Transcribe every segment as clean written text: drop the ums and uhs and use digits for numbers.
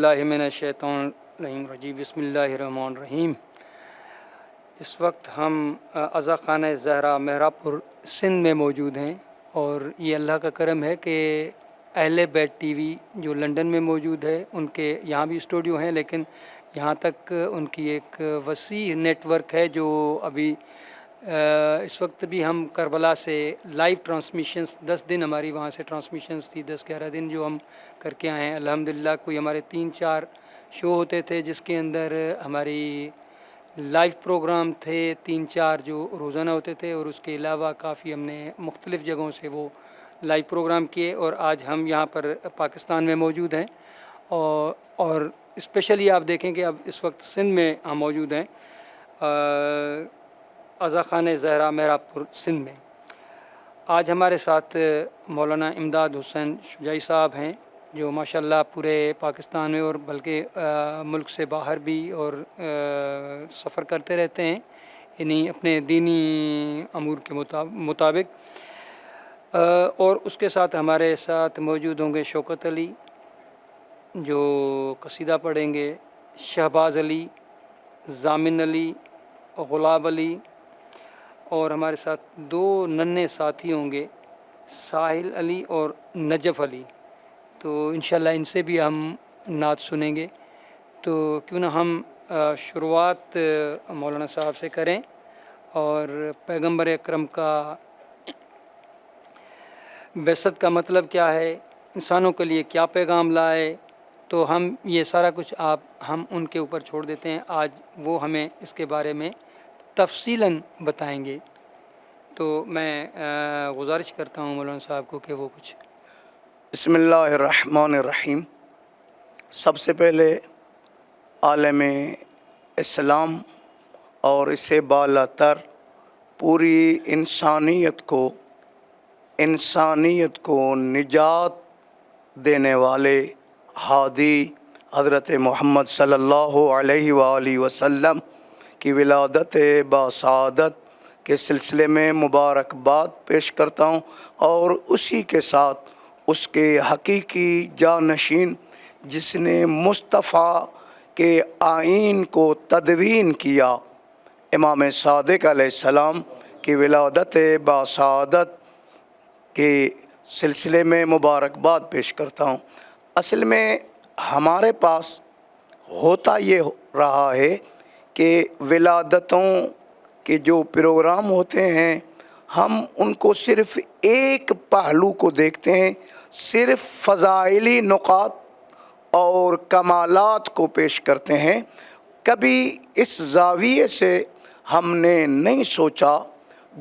باللہ من الشیطان الرجیم بسم اللہ الرحمن الرحیم۔ اس وقت ہم عزا خانہ زہرا مہراب پور سندھ میں موجود ہیں، اور یہ اللہ کا کرم ہے کہ اہل بیت ٹی وی جو لنڈن میں موجود ہے، ان کے یہاں بھی اسٹوڈیو ہیں، لیکن یہاں تک ان کی ایک وسیع نیٹ ورک ہے جو ابھی اس وقت بھی ہم کربلا سے لائیو ٹرانسمیشنز 10 دن ہماری وہاں سے ٹرانسمیشنز تھی، 10-11 دن جو ہم کر کے آئے ہیں الحمدللہ۔ کوئی ہمارے 3-4 شو ہوتے تھے جس کے اندر ہماری لائیو پروگرام تھے، 3-4 جو روزانہ ہوتے تھے، اور اس کے علاوہ کافی ہم نے مختلف جگہوں سے وہ لائیو پروگرام کیے، اور آج ہم یہاں پر پاکستان میں موجود ہیں، اور اسپیشلی آپ دیکھیں کہ اب اس وقت سندھ میں ہم موجود ہیں، عزا خانہ زہرا مہراب پور سندھ میں۔ آج ہمارے ساتھ مولانا امداد حسین شجاعی صاحب ہیں، جو ماشاءاللہ پورے پاکستان میں اور بلکہ ملک سے باہر بھی اور سفر کرتے رہتے ہیں، یعنی اپنے دینی امور کے مطابق۔ اور اس کے ساتھ ہمارے ساتھ موجود ہوں گے شوکت علی جو قصیدہ پڑھیں گے، شہباز علی، ضامن علی، غلاب علی، اور ہمارے ساتھ 2 ننھے ساتھی ہوں گے، ساحل علی اور نجف علی۔ تو انشاءاللہ ان سے بھی ہم نعت سنیں گے۔ تو کیوں نہ ہم شروعات مولانا صاحب سے کریں، اور پیغمبر اکرم کا بعثت کا مطلب کیا ہے، انسانوں کے لیے کیا پیغام لائے، تو ہم یہ سارا کچھ ہم ان کے اوپر چھوڑ دیتے ہیں، آج وہ ہمیں اس کے بارے میں تفصیلاً بتائیں گے۔ تو میں گزارش کرتا ہوں مولانا صاحب کو کہ وہ کچھ۔ بسم اللہ الرحمن الرحیم۔ سب سے پہلے عالم اسلام اور اس سے بالا تر پوری انسانیت کو نجات دینے والے ہادی حضرت محمد صلی اللہ علیہ وآلہ وسلم کی ولادت باسعادت کے سلسلے میں مبارکباد پیش کرتا ہوں، اور اسی کے ساتھ اس کے حقیقی جانشین جس نے مصطفیٰ کے آئین کو تدوین کیا، امام صادق علیہ السلام کی ولادت باسعادت کے سلسلے میں مبارکباد پیش کرتا ہوں۔ اصل میں ہمارے پاس ہوتا یہ رہا ہے کہ ولادتوں کے جو پروگرام ہوتے ہیں، ہم ان کو صرف ایک پہلو کو دیکھتے ہیں، صرف فضائلی نکات اور کمالات کو پیش کرتے ہیں۔ کبھی اس زاویے سے ہم نے نہیں سوچا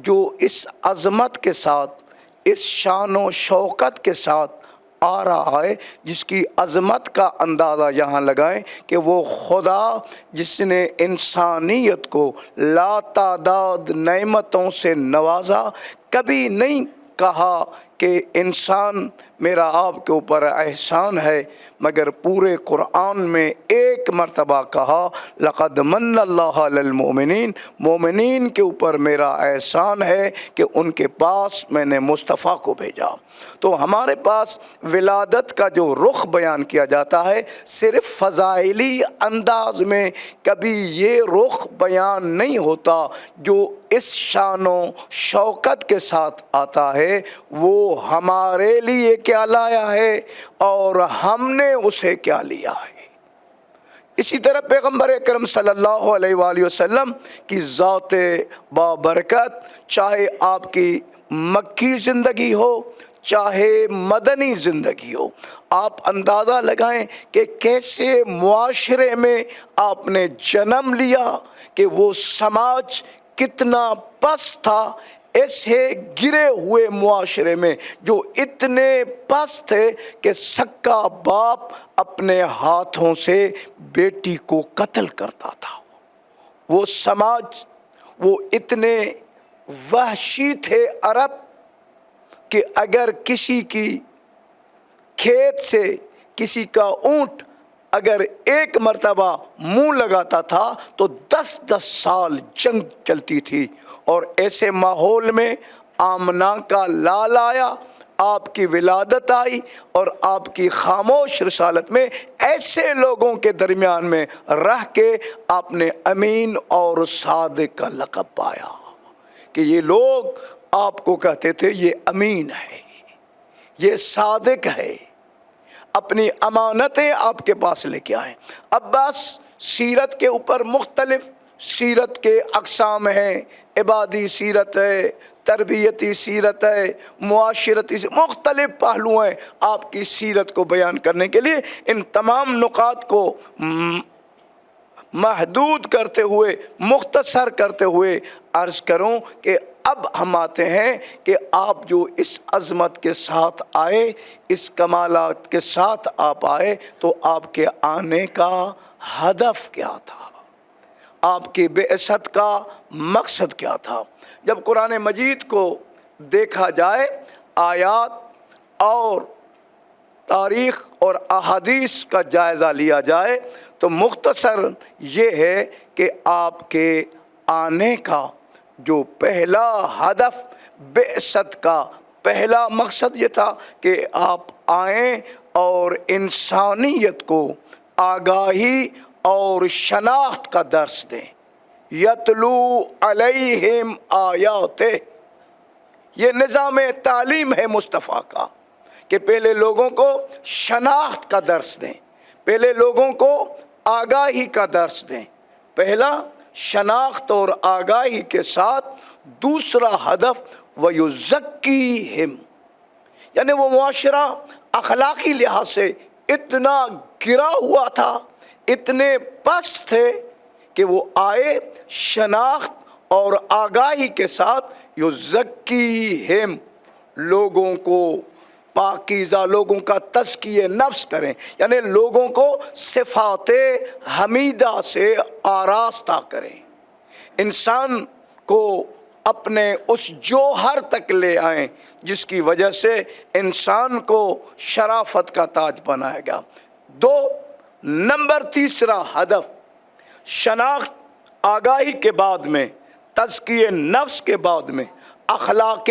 جو اس عظمت کے ساتھ، اس شان و شوکت کے ساتھ آ رہا ہے، جس کی عظمت کا اندازہ یہاں لگائیں کہ وہ خدا جس نے انسانیت کو لاتعداد نعمتوں سے نوازا، کبھی نہیں کہا کہ انسان میرا آپ کے اوپر احسان ہے، مگر پورے قرآن میں ایک مرتبہ کہا لقد من اللہ علی المؤمنین، مومنین کے اوپر میرا احسان ہے کہ ان کے پاس میں نے مصطفیٰ کو بھیجا۔ تو ہمارے پاس ولادت کا جو رخ بیان کیا جاتا ہے، صرف فضائلی انداز میں کبھی یہ رخ بیان نہیں ہوتا جو اس شان و شوکت کے ساتھ آتا ہے، وہ ہمارے لیے کیا لایا ہے اور ہم نے اسے کیا لیا ہے۔ اسی طرح پیغمبر اکرم صلی اللہ علیہ وآلہ وسلم کی ذات بابرکت، چاہے آپ کی مکی زندگی ہو چاہے مدنی زندگی ہو، آپ اندازہ لگائیں کہ کیسے معاشرے میں آپ نے جنم لیا، کہ وہ سماج کتنا پست تھا، ایسے گرے ہوئے معاشرے میں جو اتنے پست تھے کہ سکا باپ اپنے ہاتھوں سے بیٹی کو قتل کرتا تھا۔ وہ سماج، وہ اتنے وحشی تھے عرب کہ اگر کسی کی کھیت سے کسی کا اونٹ اگر ایک مرتبہ منہ لگاتا تھا تو 10 سال جنگ چلتی تھی۔ اور ایسے ماحول میں آمنہ کا لال آیا، آپ کی ولادت آئی اور آپ کی خاموش رسالت میں ایسے لوگوں کے درمیان میں رہ کے آپ نے امین اور صادق کا لقب پایا کہ یہ لوگ آپ کو کہتے تھے یہ امین ہے، یہ صادق ہے، اپنی امانتیں آپ کے پاس لے کے آئیں۔ اب بس سیرت کے اوپر مختلف سیرت کے اقسام ہیں، عبادی سیرت ہے، تربیتی سیرت ہے، معاشرتی مختلف پہلو ہیں۔ آپ کی سیرت کو بیان کرنے کے لیے ان تمام نکات کو محدود کرتے ہوئے، مختصر کرتے ہوئے عرض کروں کہ اب ہم آتے ہیں کہ آپ جو اس عظمت کے ساتھ آئے، اس کمالات کے ساتھ آپ آئے، تو آپ کے آنے کا ہدف کیا تھا، آپ کی بعثت کا مقصد کیا تھا۔ جب قرآن مجید کو دیکھا جائے، آیات اور تاریخ اور احادیث کا جائزہ لیا جائے، تو مختصر یہ ہے کہ آپ کے آنے کا جو پہلا ہدف، بعثت کا پہلا مقصد یہ تھا کہ آپ آئیں اور انسانیت کو آگاہی اور شناخت کا درس دیں۔ یتلو علیہم آیاتہ، یہ نظام تعلیم ہے مصطفیٰ کا کہ پہلے لوگوں کو شناخت کا درس دیں، پہلے لوگوں کو آگاہی کا درس دیں۔ پہلا شناخت اور آگاہی کے ساتھ دوسرا ہدف وَيُزَكِّيهِمْ، یعنی وہ معاشرہ اخلاقی لحاظ سے اتنا گرا ہوا تھا، اتنے پست تھے کہ وہ آئے شناخت اور آگاہی کے ساتھ یزکیہم، لوگوں کو پاکیزہ، لوگوں کا تزکیہ نفس کریں، یعنی لوگوں کو صفات حمیدہ سے آراستہ کریں، انسان کو اپنے اس جوہر تک لے آئیں جس کی وجہ سے انسان کو شرافت کا تاج بنائے گا۔ دو نمبر تیسرا ہدف، شناخت آگاہی کے بعد میں، تزکیہ نفس کے بعد میں، اخلاق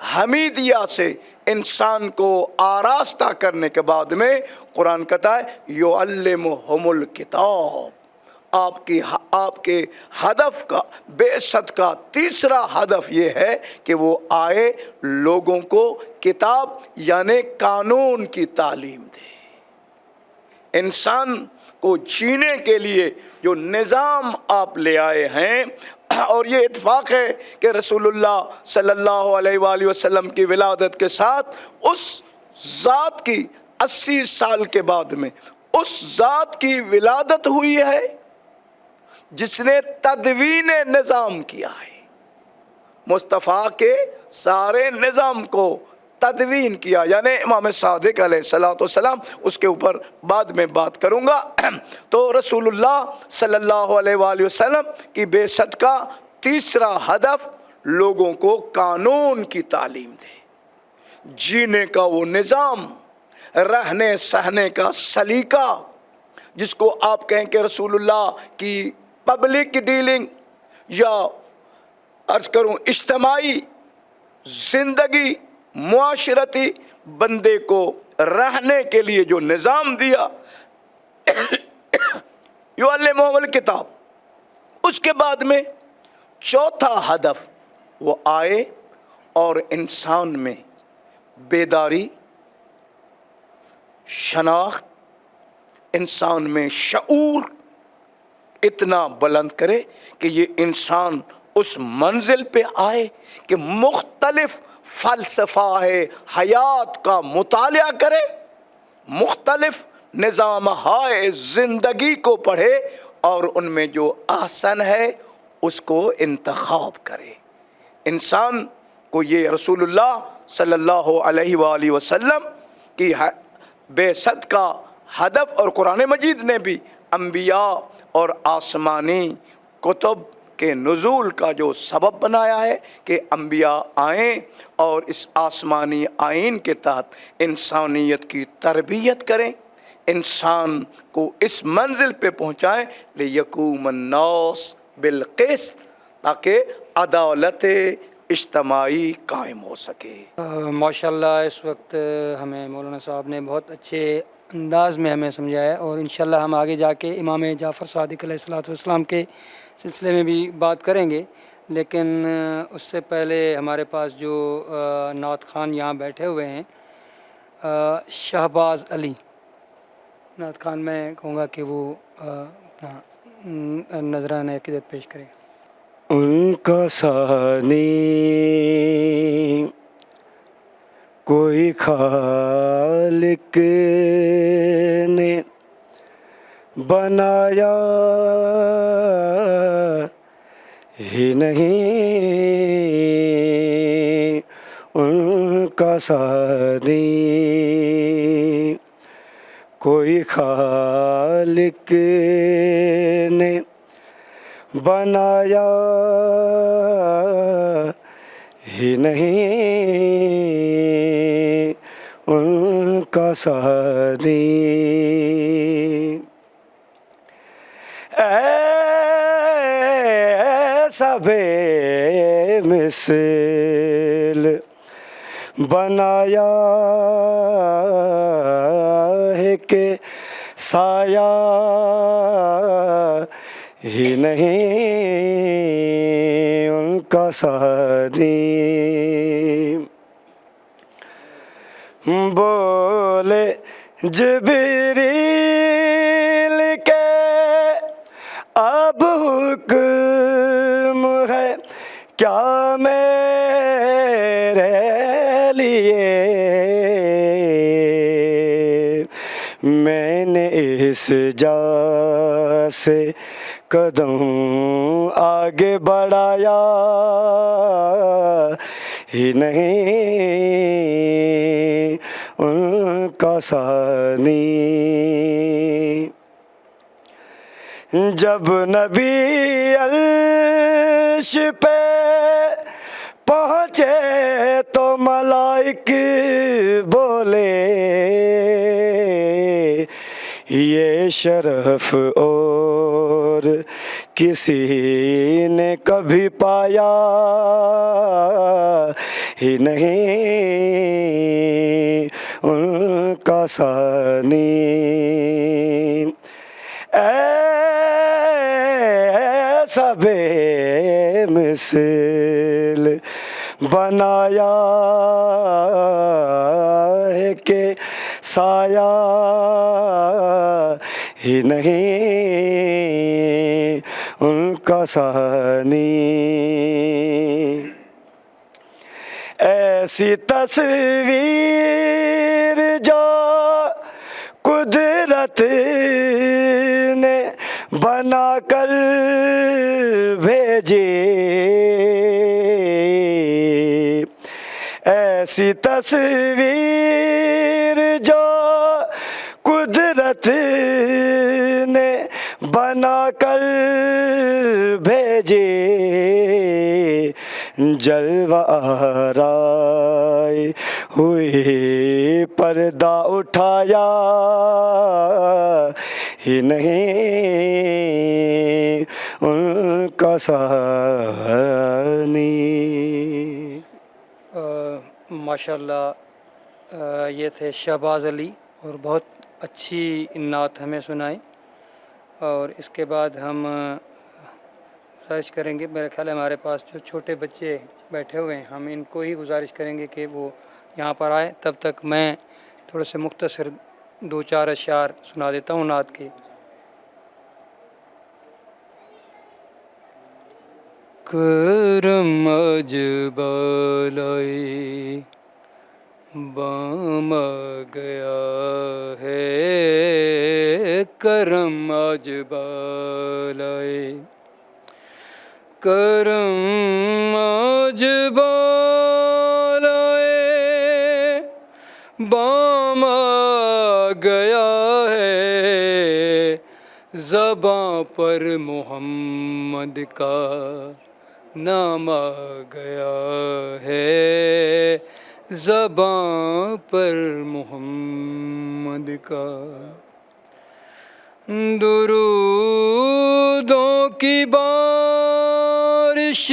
حمیدیہ سے انسان کو آراستہ کرنے کے بعد میں، قرآن کہتا ہے یعلمہم الکتاب، آپ کے ہدف کا، بعثت کا تیسرا ہدف یہ ہے کہ وہ آئے لوگوں کو کتاب یعنی قانون کی تعلیم دے۔ انسان کو جینے کے لیے جو نظام آپ لے آئے ہیں، اور یہ اتفاق ہے کہ رسول اللہ صلی اللہ علیہ وآلہ وسلم کی ولادت کے ساتھ اس ذات کی 80 سال کے بعد میں اس ذات کی ولادت ہوئی ہے جس نے تدوین نظام کیا ہے، مصطفیٰ کے سارے نظام کو تدوین کیا، یعنی امام صادق علیہ السلام، اس کے اوپر بعد میں بات کروں گا۔ تو رسول اللہ صلی اللہ علیہ وآلہ وسلم کی بعثت کا تیسرا ہدف لوگوں کو قانون کی تعلیم دے، جینے کا وہ نظام، رہنے سہنے کا سلیقہ، جس کو آپ کہیں کہ رسول اللہ کی پبلک ڈیلنگ یا عرض کروں اجتماعی زندگی، معاشرتی بندے کو رہنے کے لیے جو نظام دیا، یعلمہم الکتاب۔ اس کے بعد میں چوتھا ہدف، وہ آئے اور انسان میں بیداری، شناخت، انسان میں شعور اتنا بلند کرے کہ یہ انسان اس منزل پہ آئے کہ مختلف فلسفہ حیات کا مطالعہ کرے، مختلف نظام ہائے زندگی کو پڑھے اور ان میں جو احسن ہے اس کو انتخاب کرے۔ انسان کو یہ رسول اللہ صلی اللہ علیہ وآلہ وسلم کی بعثت کا ہدف، اور قرآن مجید نے بھی انبیاء اور آسمانی کتب کے نزول کا جو سبب بنایا ہے کہ انبیاء آئیں اور اس آسمانی آئین کے تحت انسانیت کی تربیت کریں، انسان کو اس منزل پہ پہنچائیں لِيَقُومَ النَّاسُ بِالْقِسْطِ، تاکہ عدالت اجتماعی قائم ہو سکے۔ ماشاءاللہ اس وقت ہمیں مولانا صاحب نے بہت اچھے انداز میں ہمیں سمجھایا، اور انشاءاللہ ہم آگے جا کے امام جعفر صادق علیہ الصلوۃ والسلام کے سلسلے میں بھی بات کریں گے، لیکن اس سے پہلے ہمارے پاس جو نعت خوان یہاں بیٹھے ہوئے ہیں، شہباز علی نعت خوان، میں کہوں گا کہ وہ اپنا نذرانہ عقیدت پیش کریں۔ ان کا ثانی کوئی خالق نے بنایا ہی نہیں، ان کا ثانی کوئی خالق نے بنایا ہی نہیں، ان کا ثانی ایسا بے مثل بنایا ہے کہ سایہ ہی نہیں، ان کا ثانی بولے جبریل کے اب حکم ہے کیا میرے لیے، میں نے اس جا سے قدم آگے بڑھایا ہی نہیں، ان کا ثانی جب نبی عرش پہ پہنچے تو ملائک بولے یہ شرف اور کسی نے کبھی پایا ہی نہیں، ان کا ثانی ایسا بے مثل بنایا ہے کہ سایہ ہی نہیں، ان کا ثانی ایسی تصویر جو قدرت نے بنا کر بھیجی، ایسی تصویر جو قدرت نے بنا کر بھیجی، جلوہ آرائی ہوئی پردہ اٹھایا ہی نہیں، ان کا ثانی ماشاءاللہ یہ تھے شہباز علی، اور بہت اچھی نعت ہمیں سنائی، اور اس کے بعد ہم گزارش کریں گے، میرے خیال ہے ہمارے پاس جو چھوٹے بچے بیٹھے ہوئے ہیں، ہم ان کو ہی گزارش کریں گے کہ وہ یہاں پر آئے، تب تک میں تھوڑے سے مختصر دو چار اشعار سنا دیتا ہوں نعت کے۔ کرم اجبالائے بام گیا ہے، کرم اجبالائے، کرم اجبالائے بام گیا ہے، زباں پر محمد کا نام آ گیا ہے، زباں پر محمد کا درودوں کی بارش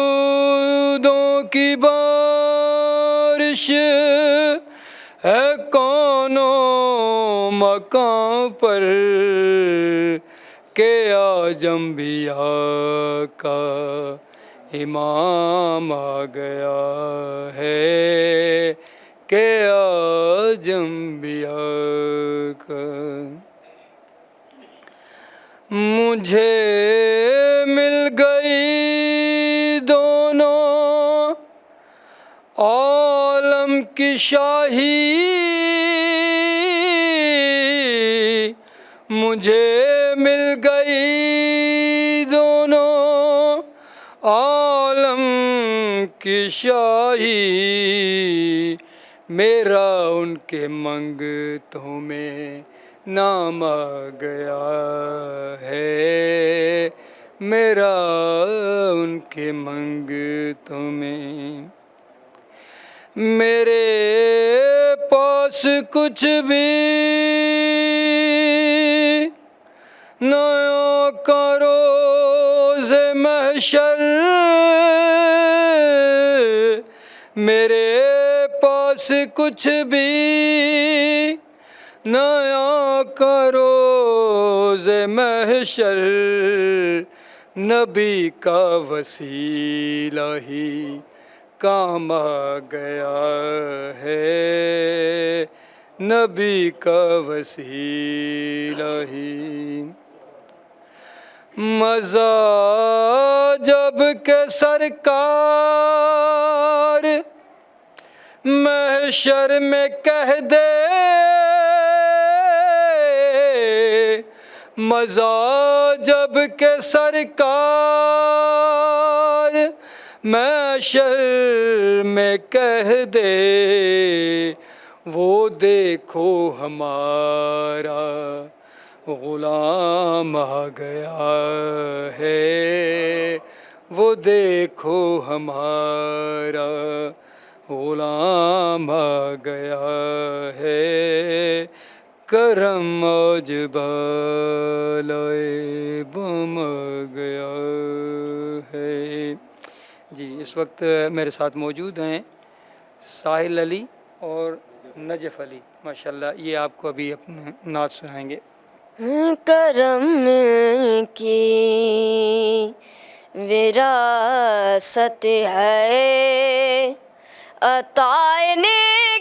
درودوں کی بارش ہے کونوں مکان پر کہ آج انبیاء کا امام آ گیا ہے کہ آج انبیاء کا مجھے مل گئی دونوں عالم کی شاہی مجھے مل گئی دونوں عالم کی شاہی میرا ان کے منگتوں میں نام آ گیا ہے میرا ان کے منگتوں میں میرے پاس کچھ بھی نیا کرو روز محشر میرے پاس کچھ بھی نیا کرو روز محشر نبی کا وسیلہ ہی کام آ گیا ہے نبی کا وسیلہ ہی مزہ جب کہ سرکار محشر میں کہہ دے مزہ جب کہ سرکار محشر میں کہہ دے وہ دیکھو ہمارا غلام آ گیا ہے وہ دیکھو ہمارا غلام آ گیا ہے کرم آج بالائے بم آ گیا ہے جی اس وقت میرے ساتھ موجود ہیں ساحل علی اور نجف علی ماشاءاللہ یہ آپ کو ابھی اپنا نعت سنائیں گے کرم کی وراثت ہے عطائے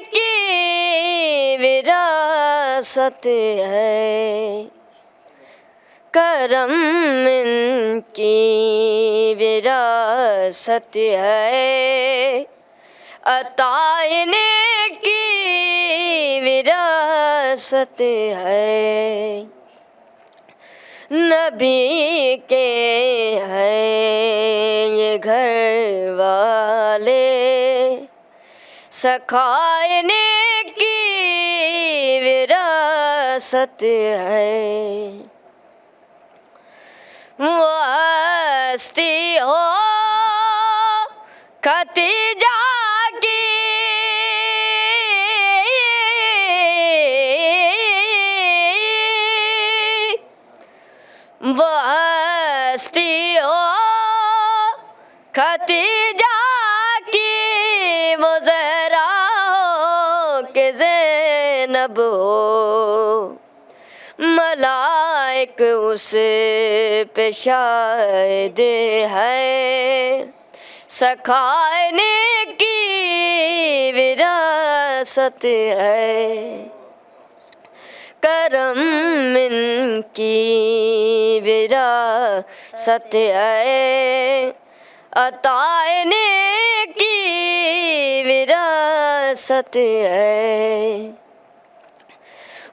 کی وراثت ہے کرم کی وراثت ہے عطائے کی وراثت ہے نبی کے ہیں یہ گھر والے سکھائنے کی وراثت ہے وہ ہستی ہو ختیجہ کی وہ ہستی ہو ختیجہ کی وہ زہرا ہو کہ زینب ہو ملائک اس پہ شاہد ہے سکھائنے کی وراثت ہے کرم ان کی وراثت ہے عطائے کی وراثت ہے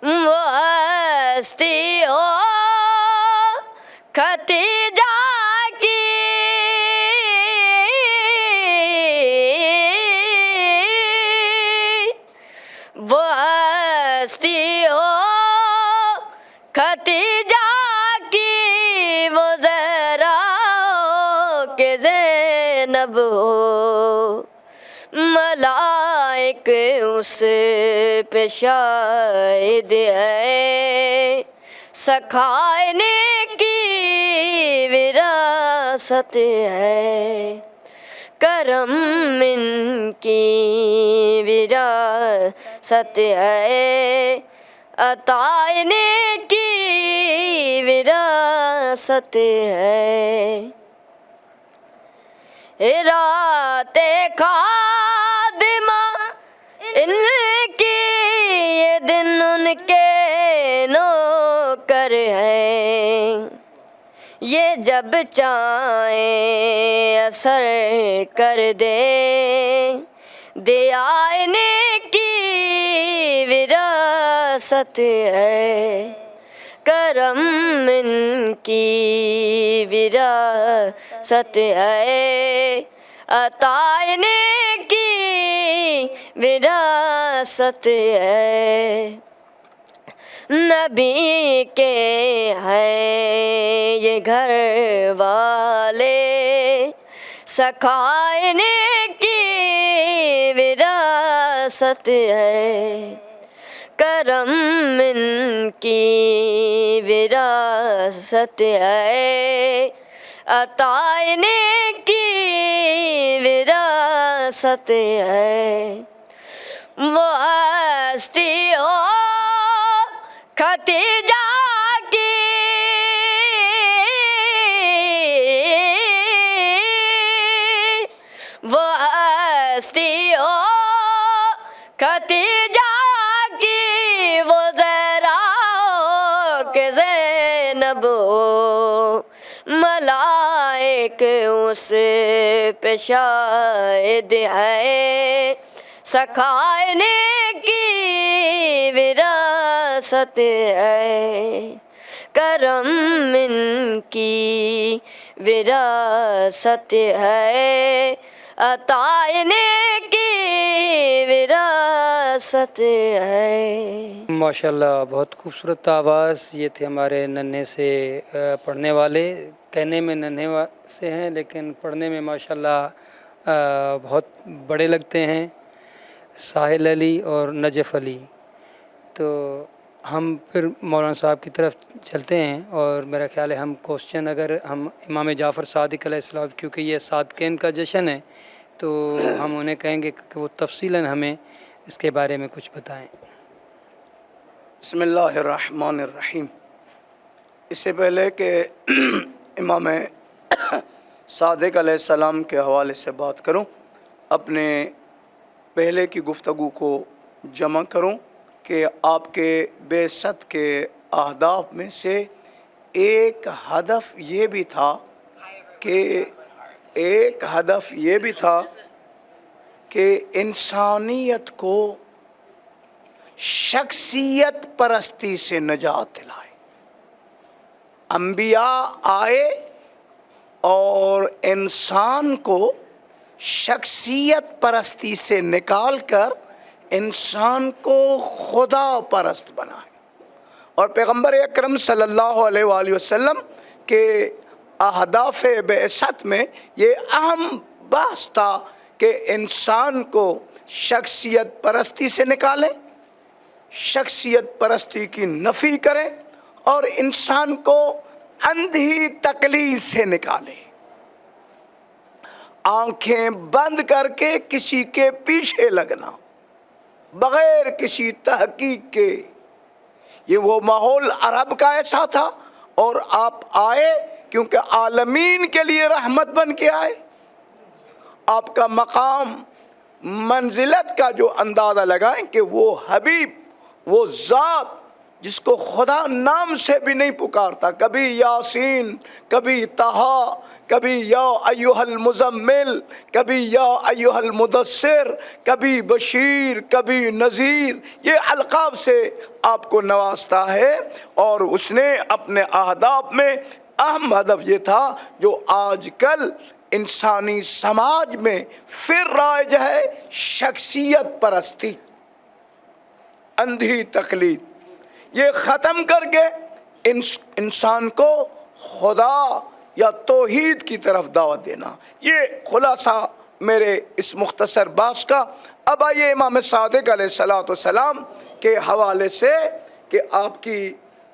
وہ ہستی ہو ختیجہ کی وہ ہستی ہو ختیجہ کی وہ زہرا ہو کہ زینب ہو ملائک اس پہ شاہد ہے سکھانے کی وراثت ہے، کرم ان کی وراثت ہے، عطانے کی وراثت ہے۔ رات خادمہ ان کی، یہ دن ان کے نوکر ہیں، یہ جب چاہیں اثر کر دے آئینے کی وراثت ہے، کرم ان کی وراثت ہے، عطانے کی وراثت ہے۔ نبی کے ہیں یہ گھر والے، سکھانے کی وراثت ہے، کرم ان کی وراثت ہے، عطانے کی وراثت ہے۔ وہ ہستی ہو ختیجہ کی، وہ ہستی ہو ختیجہ کی، وہ زہرا ہو کہ زینب ہو، ملائک اس پہ شاہد ہے، سکھانے کی وراثت ہے، کرم ان کی وراثت ہے، عطانے کی وراثت ہے۔ ماشاءاللہ، بہت خوبصورت آواز۔ یہ تھے ہمارے ننھے سے پڑھنے والے، کہنے میں ننھے سے ہیں لیکن پڑھنے میں ماشاءاللہ بہت بڑے لگتے ہیں، ساحل علی اور نجف علی۔ تو ہم پھر مولانا صاحب کی طرف چلتے ہیں، اور میرا خیال ہے ہم کوسچن اگر ہم امام جعفر صادق علیہ السلام، کیونکہ یہ صادقین کا جشن ہے، تو ہم انہیں کہیں گے کہ وہ تفصیلاً ہمیں اس کے بارے میں کچھ بتائیں۔ بسم اللہ الرحمن الرحیم۔ اس سے پہلے کہ امام صادق علیہ السلام کے حوالے سے بات کروں، اپنے پہلے کی گفتگو کو جمع کروں کہ آپ کے بعثت کے اہداف میں سے ایک ہدف یہ بھی تھا کہ انسانیت کو شخصیت پرستی سے نجات دلائے۔ انبیاء آئے اور انسان کو شخصیت پرستی سے نکال کر انسان کو خدا پرست بنائے، اور پیغمبر اکرم صلی اللہ علیہ وآلہ وسلم کے اہداف بعثت میں یہ اہم بحث تھا کہ انسان کو شخصیت پرستی سے نکالیں، شخصیت پرستی کی نفی کریں، اور انسان کو اندھی تقلید سے نکالیں۔ آنکھیں بند کر کے کسی کے پیچھے لگنا بغیر کسی تحقیق کے، یہ وہ ماحول عرب کا ایسا تھا، اور آپ آئے کیونکہ عالمین کے لیے رحمت بن کے آئے۔ آپ کا مقام منزلت کا جو اندازہ لگائیں کہ وہ حبیب، وہ ذات جس کو خدا نام سے بھی نہیں پکارتا، کبھی یاسین، کبھی طہا، کبھی یا ایھا المزمل، کبھی یا ایھا المدثر، کبھی بشیر، کبھی نذیر، یہ القاب سے آپ کو نوازتا ہے۔ اور اس نے اپنے اہداف میں اہم ہدف یہ تھا جو آج کل انسانی سماج میں پھر رائج ہے، شخصیت پرستی، اندھی تقلید، یہ ختم کر کے انسان کو خدا یا توحید کی طرف دعوت دینا۔ یہ خلاصہ میرے اس مختصر بحث کا۔ اب آئیے امام صادق علیہ السلام کے حوالے سے کہ آپ کی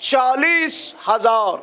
40,000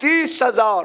30,000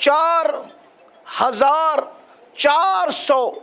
4,400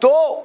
2,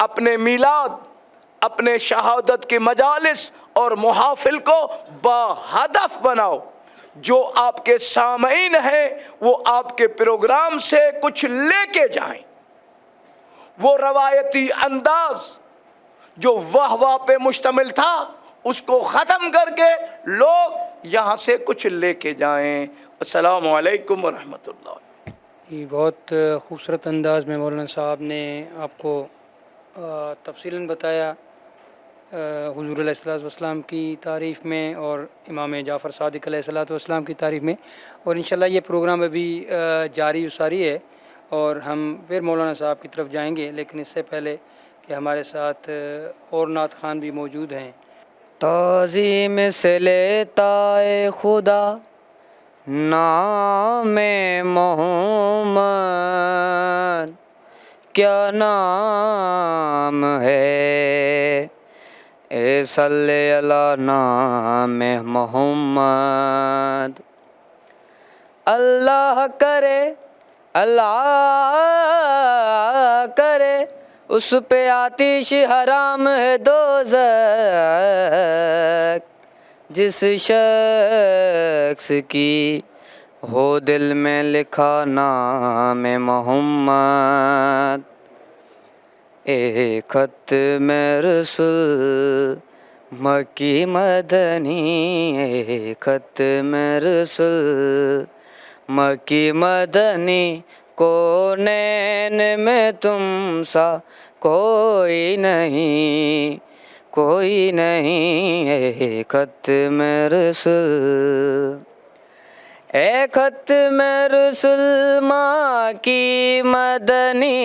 اپنے میلاد، اپنے شہادت کے مجالس اور محافل کو باہدف بناؤ. جو آپ کے سامعین ہیں وہ آپ کے پروگرام سے کچھ لے کے جائیں. وہ روایتی انداز جو واہ واہ پہ مشتمل تھا اس کو ختم کر کے لوگ یہاں سے کچھ لے کے جائیں. السلام علیکم ورحمۃ اللہ. یہ بہت خوبصورت انداز میں مولانا صاحب نے آپ کو تفصیلاً بتایا حضور علیہ الصلوۃ والسلام کی تعریف میں اور امام جعفر صادق علیہ الصلوۃ والسلام کی تعریف میں. اور انشاءاللہ یہ پروگرام ابھی جاری و ساری ہے اور ہم پھر مولانا صاحب کی طرف جائیں گے، لیکن اس سے پہلے کہ ہمارے ساتھ اور نعت خوان بھی موجود ہیں. تعظیم سے لیتا ہے خدا نام محمد، کیا نام ہے، اے صلی علی نام محمد. اللہ کرے اللہ کرے اس پہ آتش حرام ہے دوزخ، جس شخص کی ہو دل میں لکھا نام محمد. ایک خط میں رسول مکی مدنی، ایک خط میں رسول مکی مدنی، کونین میں تم سا کوئی نہیں، کوئی نہیں. ایک خط میں رسول، ایک خط میں رسول مکی مدنی،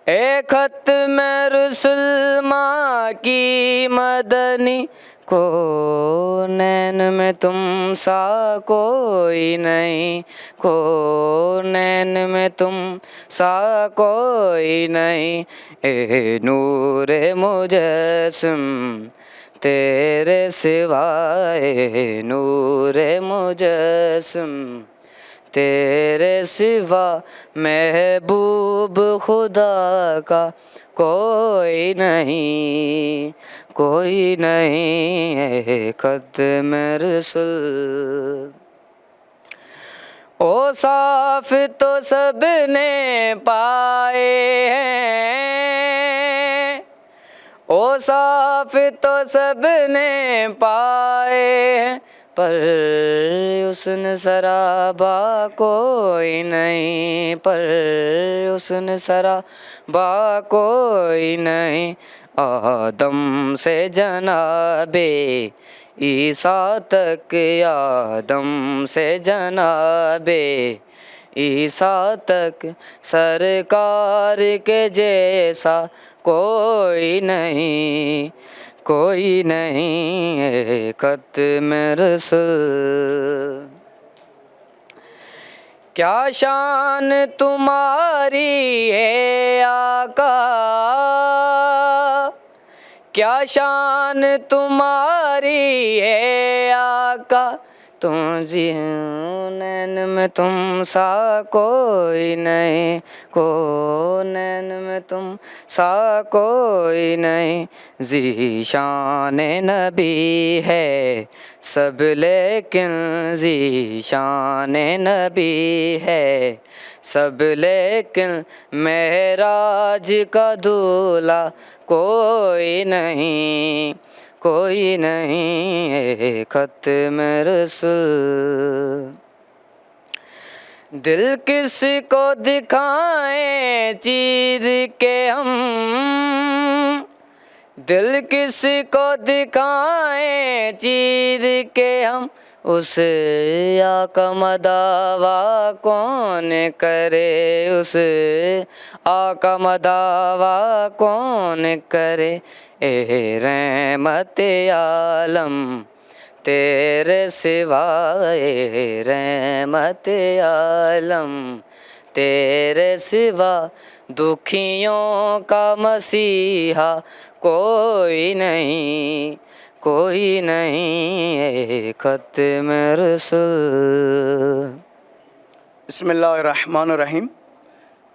ایک خط میں رسول مکی مدنی، کونین میں تم سا کوئی نہیں، کونین میں تم سا کوئی نہیں. اے نور مجسم تیرے سوائے، نور مجسم تیرے سوا، محبوب خدا کا کوئی نہیں، کوئی نہیں. اے خط میں رسول، اوصاف تو سب نے پائے ہیں، اوصاف تو سب نے پائے ہیں، پر حسن سرابا کوئی نہیں، پر حسن سرابا کوئی نہیں. آدم سے جناب عیسیٰ تک، آدم سے جناب عیسیٰ تک، سرکار کے جیسا کوئی نہیں، کوئی نہیں. ایک خط میں رسول، کیا شان تمہاری ہے آقا، کیا شان تمہاری ہے آقا، کونین میں تم سا کوئی نہیں، کونین میں تم سا کوئی نہیں. ذی شان نبی ہے سب لیکن، ذی شان نبی ہے سب لیکن، معراج کا دولہا کوئی نہیں، کوئی نہیں. ایک خط میں رسول، دل کس کو دکھائیں چیر کے ہم، دل کس کو دکھائیں چیر کے ہم، اس آقا مداوا کون کرے، اس آقا مداوا کون کرے. اے رحمت عالم تیرے سوائے، رحمت عالم تیرے سوا، دکھیوں کا مسیحا کوئی نہیں، کوئی نہیں. ایک خط میں رسول، بسم اللہ الرحمن الرحیم.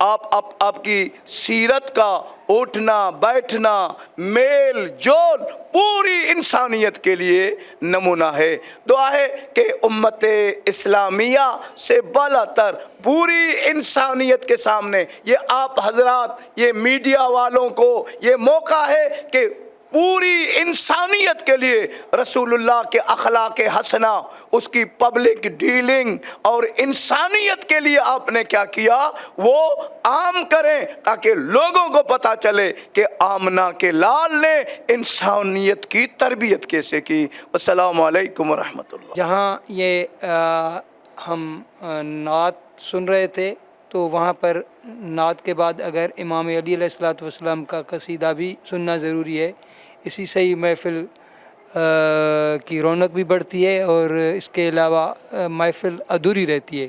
آپ کی سیرت کا اٹھنا بیٹھنا میل جول پوری انسانیت کے لیے نمونہ ہے۔ دعا ہے کہ امت اسلامیہ سے بالا تر پوری انسانیت کے سامنے یہ آپ حضرات، یہ میڈیا والوں کو یہ موقع ہے کہ پوری انسانیت کے لیے رسول اللہ کے اخلاق حسنہ، اس کی پبلک ڈیلنگ اور انسانیت کے لیے آپ نے کیا کیا وہ عام کریں، تاکہ لوگوں کو پتہ چلے کہ آمنہ کے لال نے انسانیت کی تربیت کیسے کی۔ السلام علیکم ورحمۃ اللہ۔ جہاں یہ ہم نعت سن رہے تھے تو وہاں پر نعت کے بعد اگر امام علی علیہ الصلوۃ والسلام کا قصیدہ بھی سننا ضروری ہے، اسی سے ہی محفل کی رونق بھی بڑھتی ہے اور اس کے علاوہ محفل ادھوری رہتی ہے۔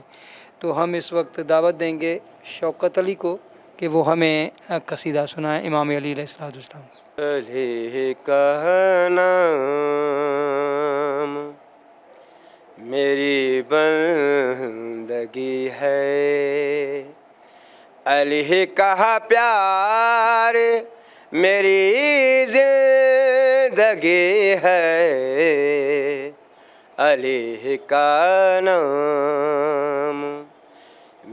تو ہم اس وقت دعوت دیں گے شوکت علی کو کہ وہ ہمیں قصیدہ سنائیں امام علی علیہ الصلوۃ والسلام سے۔ علی کا نام میری بندگی ہے، علی کا پیار میری زندگی ہے، علی کا نام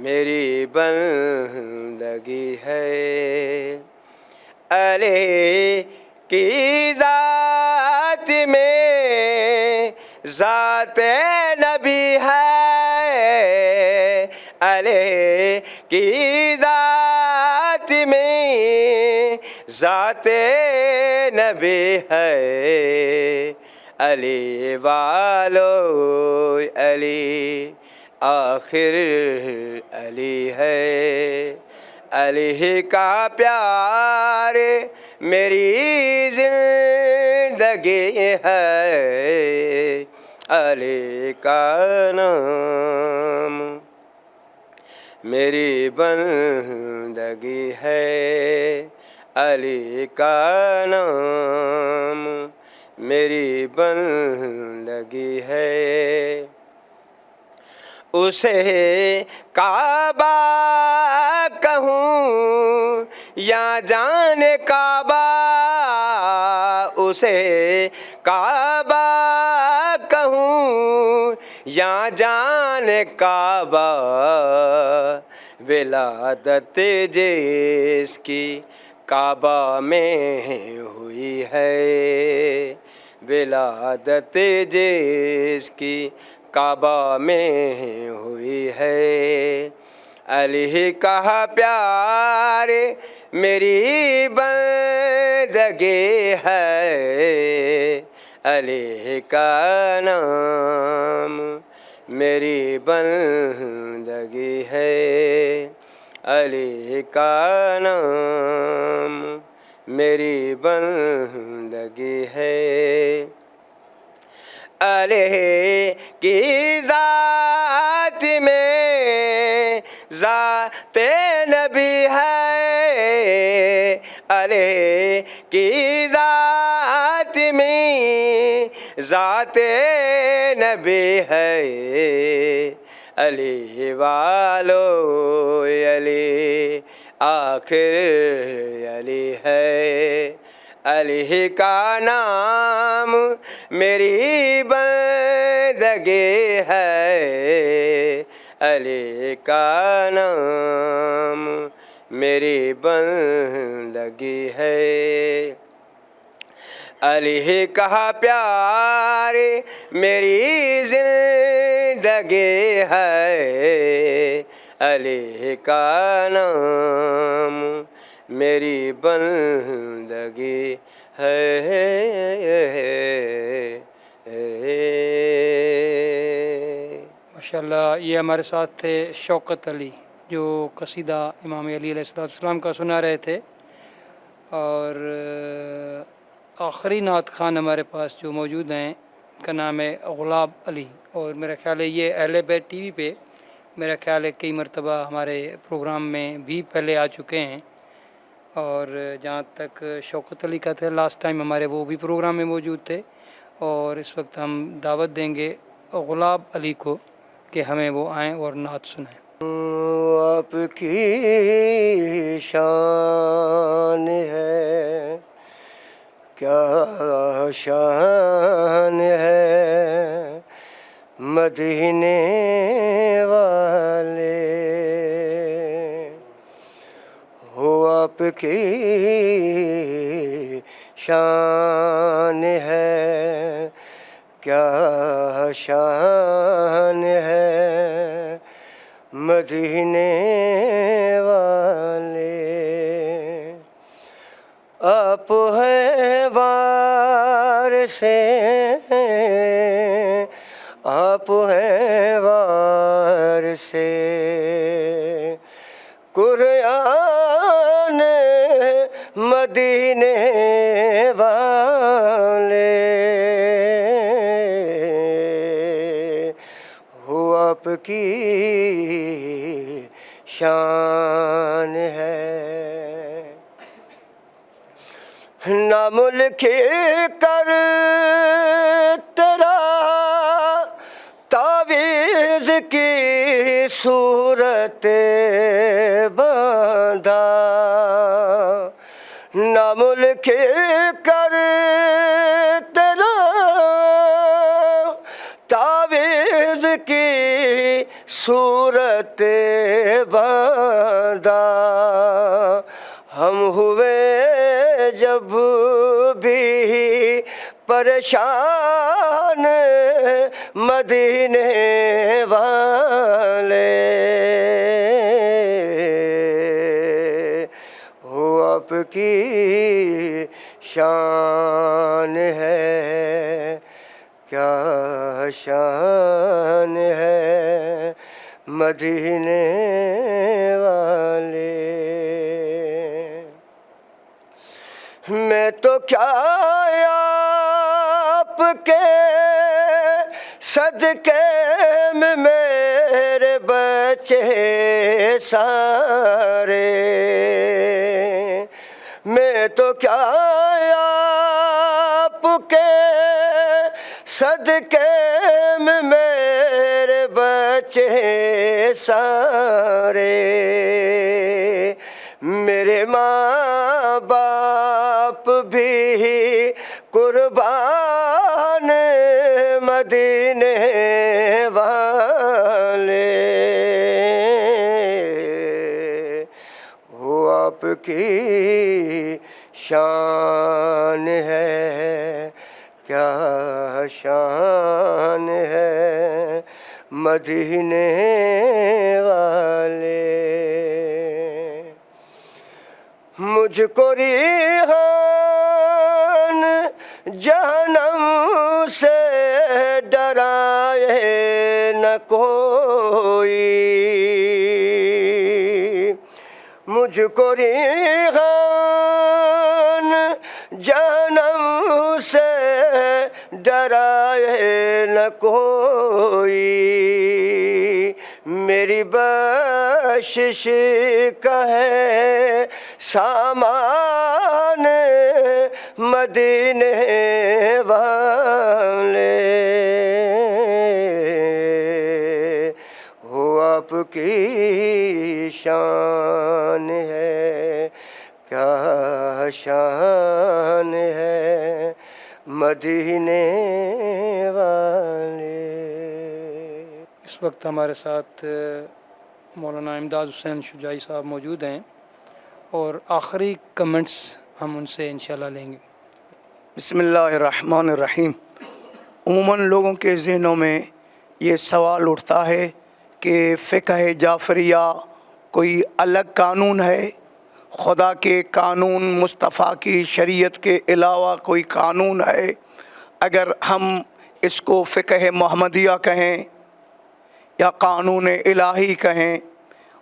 میری بندگی ہے، علی کی ذات میں ذات نبی ہے، علی کی ذات میں ذات نبی ہے، علی والو علی آخر علی ہے، علی کا پیار میری زندگی ہے، علی کا نام میری بندگی ہے، علی کا نام میری بندگی ہے، اسے کعبہ کہوں یا جان کعبہ، اسے کعبہ کہوں یا جان کعبہ، ولادت جس کی کعبہ میں ہوئی ہے، ولادت جس کی کعبہ میں ہوئی ہے، علی کا پیار میری بندگی ہے، علی کا نام میری بندگی ہے، علی کا نام میری بندگی ہے، علی کی ذات میں ذات نبی ہے، علی کی ذات میں ذات نبی ہے، علی والو علی آخر علی ہے، علی کا نام میری بندگی ہے، علی کا نام میری بندگی ہے، علی کا پیار میری زندگی ہے، علی کا نام میری بندگی ہے۔ ماشاءاللہ، یہ ہمارے ساتھ تھے شوکت علی جو قصیدہ امام علی علیہ السلام کا سنا رہے تھے، اور آخری نعت خوان ہمارے پاس جو موجود ہیں ان کا نام ہے غلاب علی، اور میرا خیال ہے یہ اہل بیت ٹی وی پہ میرا خیال ہے کئی مرتبہ ہمارے پروگرام میں بھی پہلے آ چکے ہیں، اور جہاں تک شوکت علی کا تھا لاسٹ ٹائم ہمارے وہ بھی پروگرام میں موجود تھے، اور اس وقت ہم دعوت دیں گے غلاب علی کو کہ ہمیں وہ آئیں اور نعت سنائیں۔ آپ کی شان ہے، کیا شان ہے مدینے والے، ہو آپ کی شان ہے، کیا شان ہے مدینے والے، آپ ہیں وارث، آپ ہیں وارث قرآن مدینے والے، ہو آپ کی شان ہے، نام لکھ کر تیرا تعویذ کی صورت باندھا، نام لکھ کر تیرا تعویذ کی صورت باندھا، ہم ہوئے جب بھی پریشان مدینے والے، ہو آپ کی شان ہے، کیا شان ہے مدینے والے، میں تو کیا آپ کے صدقے میں میرے بچے سارے، میں تو کیا آپ کے صدقے میں میرے بچے سارے، میرے ماں باپ بھی قربان مدینے والے، وہ آپ کی شان ہے، کیا شان ہے مدینے والے، مجھ کو ریحان جہنم سے ڈرائے نہ کوئی، مجھ کو ریحان جہنم سے ڈرائے نہ کوئی، میری بخشش کا ہے سامان مدینے والے، وہ آپ کی شان ہے، کیا شان ہے مدینے والے۔ اس وقت ہمارے ساتھ مولانا امداد حسین شجاعی صاحب موجود ہیں اور آخری کمنٹس ہم ان سے انشاءاللہ لیں گے۔ بسم اللہ الرحمن الرحیم۔ عموماً لوگوں کے ذہنوں میں یہ سوال اٹھتا ہے کہ فقہ جعفریہ کوئی الگ قانون ہے، خدا کے قانون مصطفیٰ کی شریعت کے علاوہ کوئی قانون ہے؟ اگر ہم اس کو فقہ محمدیہ کہیں یا قانون الہی کہیں،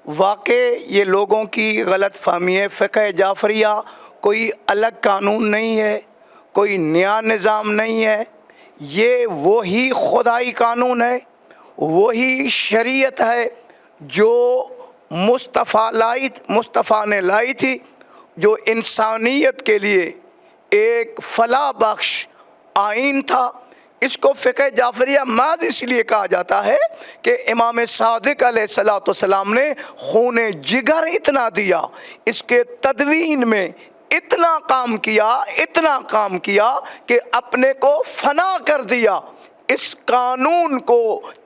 واقع یہ لوگوں کی غلط فہمی ہے۔ فقہ جعفریہ کوئی الگ قانون نہیں ہے، کوئی نیا نظام نہیں ہے، یہ وہی خدائی قانون ہے، وہی شریعت ہے جو مصطفیٰ نے لائی تھی، جو انسانیت کے لیے ایک فلاح بخش آئین تھا۔ اس کو فقہ جعفریہ محض اس لیے کہا جاتا ہے کہ امام صادق علیہ الصلوۃ والسلام نے خون جگر اتنا دیا، اس کے تدوین میں اتنا کام کیا کہ اپنے کو فنا کر دیا اس قانون کو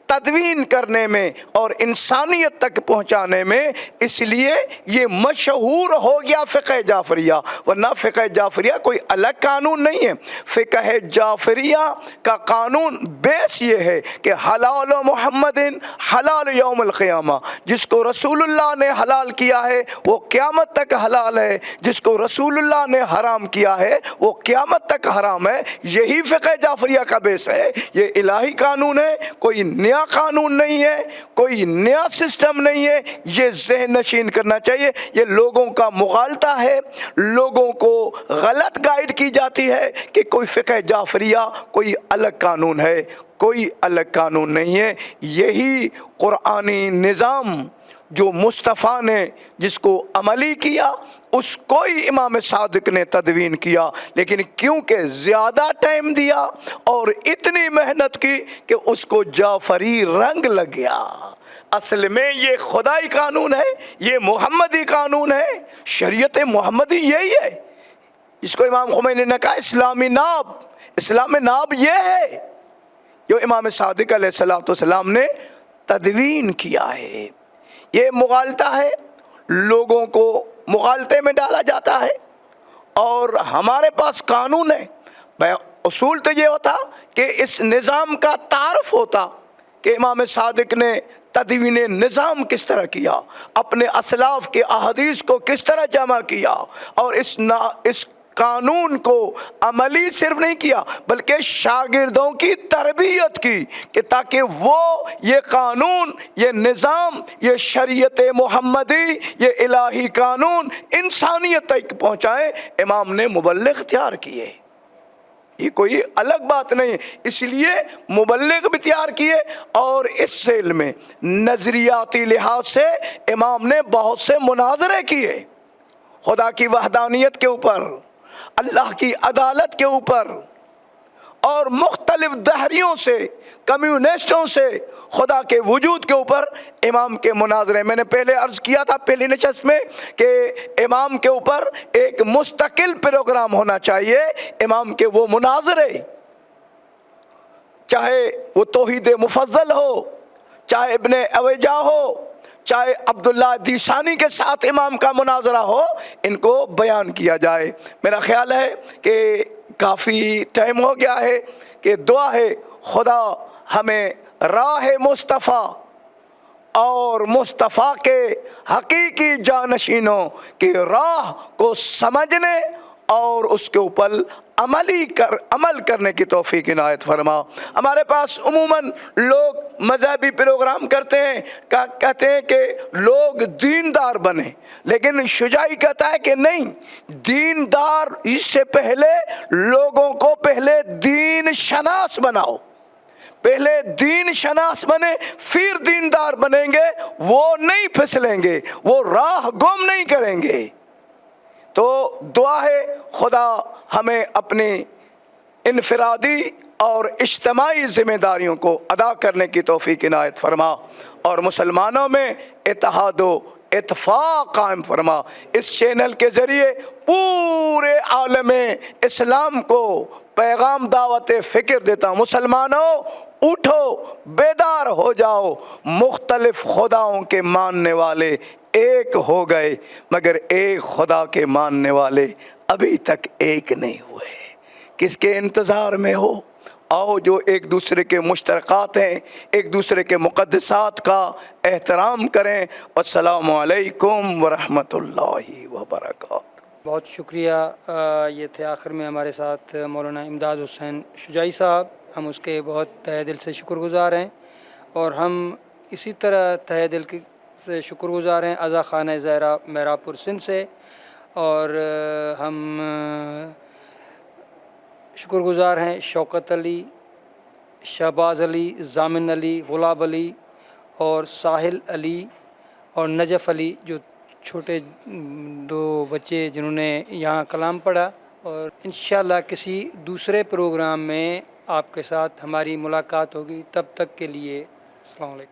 تدوین کرنے میں اور انسانیت تک پہنچانے میں، اس لیے یہ مشہور ہو گیا فقہ جعفریہ، ورنہ فقہ جعفریہ کوئی الگ قانون نہیں ہے۔ فقہ جعفریہ کا قانون بیس یہ ہے کہ حلال محمد حلال یوم القیامہ، جس کو رسول اللہ نے حلال کیا ہے وہ قیامت تک حلال ہے، جس کو رسول اللہ نے حرام کیا ہے وہ قیامت تک حرام ہے۔ یہی فقہ جعفریہ کا بیس ہے، یہ الہی قانون ہے، کوئی نیا قانون نہیں ہے، کوئی نیا سسٹم نہیں ہے۔ یہ ذہن نشین کرنا چاہیے، یہ لوگوں کا مغالطہ ہے، لوگوں کو غلط گائیڈ کی جاتی ہے کہ کوئی فقہ جعفریہ کوئی الگ قانون ہے، کوئی الگ قانون نہیں ہے۔ یہی قرآنی نظام جو مصطفیٰ نے جس کو عملی کیا اس کو ہی امام صادق نے تدوین کیا، لیکن کیونکہ زیادہ ٹائم دیا اور اتنی محنت کی کہ اس کو جعفری رنگ لگ گیا۔ اصل میں یہ خدائی قانون ہے، یہ محمدی قانون ہے، شریعت محمدی یہی ہے، جس کو امام خمینی نے کہا اسلامی ناب یہ ہے جو امام صادق علیہ الصلوۃ والسلام نے تدوین کیا ہے۔ یہ مغالطہ ہے، لوگوں کو مغالطے میں ڈالا جاتا ہے، اور ہمارے پاس قانون ہے۔ اصول تو یہ ہوتا کہ اس نظام کا تعارف ہوتا کہ امام صادق نے تدوین نظام کس طرح کیا، اپنے اسلاف کے احادیث کو کس طرح جمع کیا، اور اس قانون کو عملی صرف نہیں کیا بلکہ شاگردوں کی تربیت کی کہ تاکہ وہ یہ قانون، یہ نظام، یہ شریعت محمدی، یہ الہی قانون انسانیت تک پہنچائیں۔ امام نے مبلغ تیار کیے، یہ کوئی الگ بات نہیں، اس لیے مبلغ بھی تیار کیے، اور اس سیل میں نظریاتی لحاظ سے امام نے بہت سے مناظرے کیے، خدا کی وحدانیت کے اوپر، اللہ کی عدالت کے اوپر، اور مختلف دہریوں سے، کمیونسٹوں سے خدا کے وجود کے اوپر امام کے مناظرے۔ میں نے پہلے عرض کیا تھا پہلی نشست میں کہ امام کے اوپر ایک مستقل پروگرام ہونا چاہیے، امام کے وہ مناظرے، چاہے وہ توحید مفضل ہو، چاہے ابن اویجا ہو، چاہے عبداللہ دیسانی کے ساتھ امام کا مناظرہ ہو، ان کو بیان کیا جائے۔ میرا خیال ہے کہ کافی ٹائم ہو گیا ہے، کہ دعا ہے خدا ہمیں راہ مصطفیٰ اور مصطفیٰ کے حقیقی جانشینوں کی راہ کو سمجھنے اور اس کے اوپر عمل کرنے کی توفیق عنایت فرما۔ ہمارے پاس عموماً لوگ مذہبی پروگرام کرتے ہیں، کہتے ہیں کہ لوگ دیندار بنیں، لیکن شجاعی کہتا ہے کہ نہیں، دیندار اس سے پہلے لوگوں کو پہلے دین شناس بناؤ، پہلے دین شناس بنے پھر دیندار بنیں گے، وہ نہیں پھسلیں گے، وہ راہ گم نہیں کریں گے۔ تو دعا ہے خدا ہمیں اپنی انفرادی اور اجتماعی ذمہ داریوں کو ادا کرنے کی توفیق عنایت فرما، اور مسلمانوں میں اتحاد و اتفاق قائم فرما۔ اس چینل کے ذریعے پورے عالم اسلام کو پیغام دعوت فکر دیتا ہوں، مسلمانوں اٹھو، بیدار ہو جاؤ، مختلف خداؤں کے ماننے والے ایک ہو گئے مگر ایک خدا کے ماننے والے ابھی تک ایک نہیں ہوئے۔ کس کے انتظار میں ہو؟ آؤ جو ایک دوسرے کے مشترکات ہیں، ایک دوسرے کے مقدسات کا احترام کریں۔ السلام علیکم ورحمۃ اللہ وبرکاتہ۔ بہت شکریہ۔ یہ تھے آخر میں ہمارے ساتھ مولانا امداد حسین شجاعی صاحب، ہم اس کے بہت تہہ دل سے شکر گزار ہیں، اور ہم اسی طرح تہہ دل سے شکر گزار ہیں عزا خانہ زہرا مہراب پور سندھ سے، اور ہم شکر گزار ہیں شوکت علی، شہباز علی، ضامن علی، غلاب علی اور ساحل علی اور نجف علی، جو چھوٹے دو بچے جنہوں نے یہاں کلام پڑھا۔ اور انشاءاللہ کسی دوسرے پروگرام میں آپ کے ساتھ ہماری ملاقات ہوگی، تب تک کے لیے السلام علیکم۔